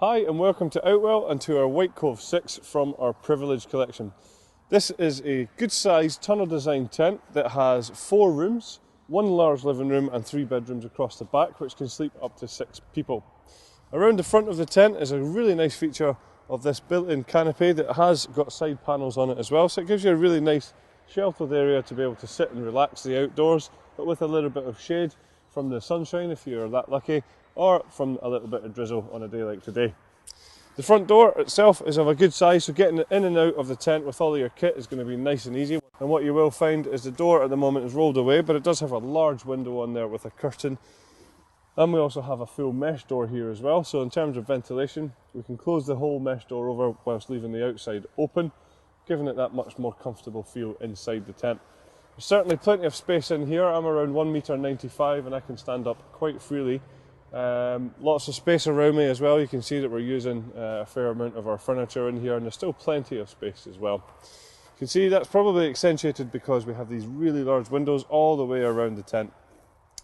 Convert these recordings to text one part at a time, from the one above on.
Hi and welcome to Outwell and to our Whitecove 6 from our Privilege collection. This is a good sized tunnel design tent that has 4 rooms, 1 large living room and 3 bedrooms across the back, which can sleep up to 6 people. Around the front of the tent is a really nice feature of this built-in canopy that has got side panels on it as well, so it gives you a really nice sheltered area to be able to sit and relax the outdoors, but with a little bit of shade from the sunshine if you're that lucky, or from a little bit of drizzle on a day like today. The front door itself is of a good size, so getting in and out of the tent with all of your kit is going to be nice and easy. And what you will find is the door at the moment is rolled away, but it does have a large window on there with a curtain. And we also have a full mesh door here as well, so in terms of ventilation, we can close the whole mesh door over whilst leaving the outside open, giving it that much more comfortable feel inside the tent. There's certainly plenty of space in here. I'm around 1.95 m and I can stand up quite freely. Lots of space around me as well. You can see that we're using a fair amount of our furniture in here, and there's still plenty of space as well. You can see that's probably accentuated because we have these really large windows all the way around the tent.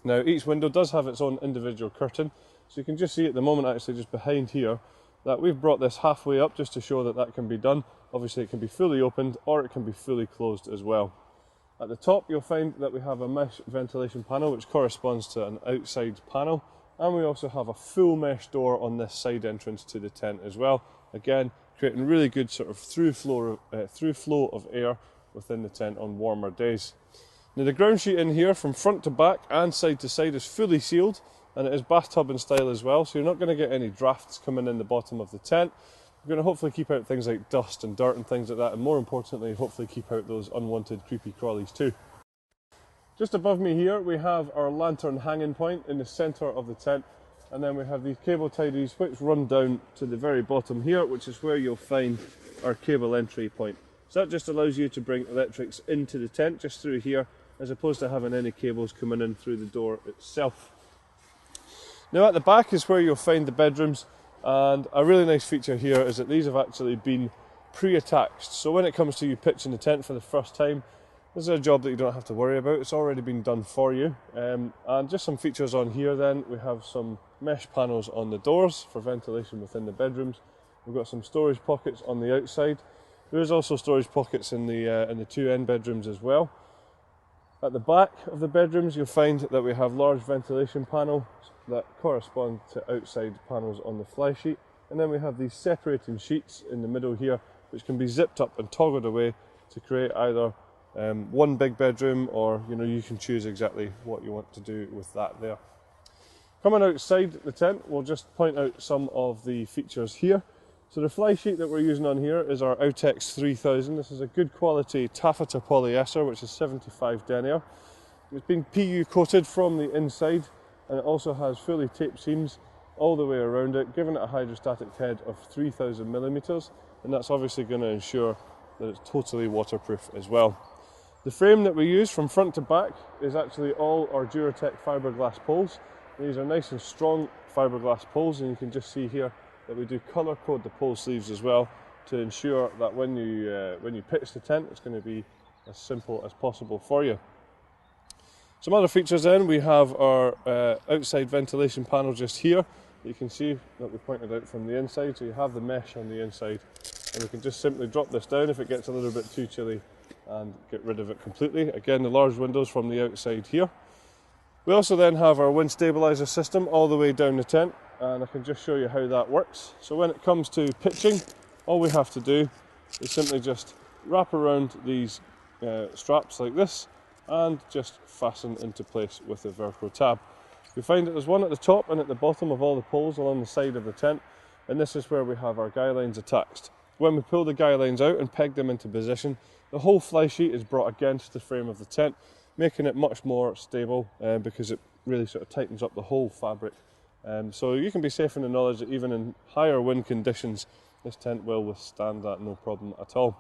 Now each window does have its own individual curtain, so you can just see at the moment actually just behind here that we've brought this halfway up just to show that that can be done. Obviously it can be fully opened or it can be fully closed as well. At the top you'll find that we have a mesh ventilation panel which corresponds to an outside panel. And we also have a full mesh door on this side entrance to the tent as well. Again, creating really good sort of through flow of air within the tent on warmer days. Now the ground sheet in here from front to back and side to side is fully sealed, and it is bathtub in style as well, so you're not going to get any drafts coming in the bottom of the tent. You're going to hopefully keep out things like dust and dirt and things like that, and more importantly, hopefully keep out those unwanted creepy crawlies too. Just above me here we have our lantern hanging point in the centre of the tent, and then we have these cable tidies which run down to the very bottom here, which is where you'll find our cable entry point. So that just allows you to bring electrics into the tent just through here, as opposed to having any cables coming in through the door itself. Now at the back is where you'll find the bedrooms, and a really nice feature here is that these have actually been pre-attached, so when it comes to you pitching the tent for the first time, this is a job that you don't have to worry about. It's already been done for you. And just some features on here then. We have some mesh panels on the doors for ventilation within the bedrooms. We've got some storage pockets on the outside. There is also storage pockets in the 2 end bedrooms as well. At the back of the bedrooms you'll find that we have large ventilation panels that correspond to outside panels on the fly sheet. And then we have these separating sheets in the middle here which can be zipped up and toggled away to create either one big bedroom, or you can choose exactly what you want to do with that there. Coming outside the tent, we'll just point out some of the features here. So the fly sheet that we're using on here is our Outex 3000. This is a good quality taffeta polyester, which is 75 denier. It's been PU coated from the inside, and it also has fully taped seams all the way around it, giving it a hydrostatic head of 3000 millimeters, and that's obviously going to ensure that it's totally waterproof as well. The frame that we use from front to back is actually all our Duratec fiberglass poles. These are nice and strong fiberglass poles, and you can just see here that we do colour code the pole sleeves as well to ensure that when you pitch the tent, it's going to be as simple as possible for you. Some other features then, we have our outside ventilation panel just here. You can see that we pointed out from the inside, so you have the mesh on the inside, and we can just simply drop this down if it gets a little bit too chilly and get rid of it completely. Again, the large windows from the outside here. We also then have our wind stabiliser system all the way down the tent, and I can just show you how that works. So when it comes to pitching, all we have to do is simply just wrap around these straps like this and just fasten into place with the Velcro tab. You'll find that there's one at the top and at the bottom of all the poles along the side of the tent, and this is where we have our guy lines attached. When we pull the guy lines out and peg them into position, the whole fly sheet is brought against the frame of the tent, making it much more stable because it really sort of tightens up the whole fabric. So you can be safe in the knowledge that even in higher wind conditions, this tent will withstand that no problem at all.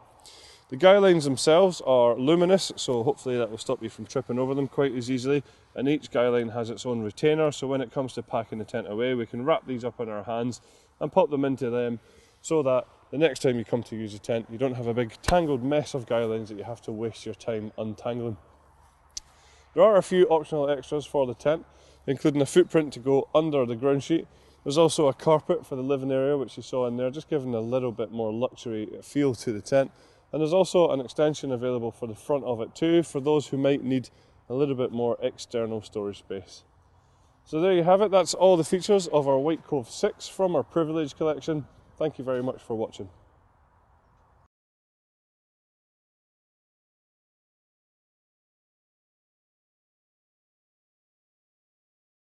The guy lines themselves are luminous, so hopefully that will stop you from tripping over them quite as easily. And each guy line has its own retainer, so when it comes to packing the tent away, we can wrap these up in our hands and pop them into them, so that the next time you come to use a tent, you don't have a big tangled mess of guy lines that you have to waste your time untangling. There are a few optional extras for the tent, including a footprint to go under the ground sheet. There's also a carpet for the living area, which you saw in there, just giving a little bit more luxury feel to the tent. And there's also an extension available for the front of it too, for those who might need a little bit more external storage space. So there you have it, that's all the features of our Whitecove 6 from our Privilege collection. Thank you very much for watching.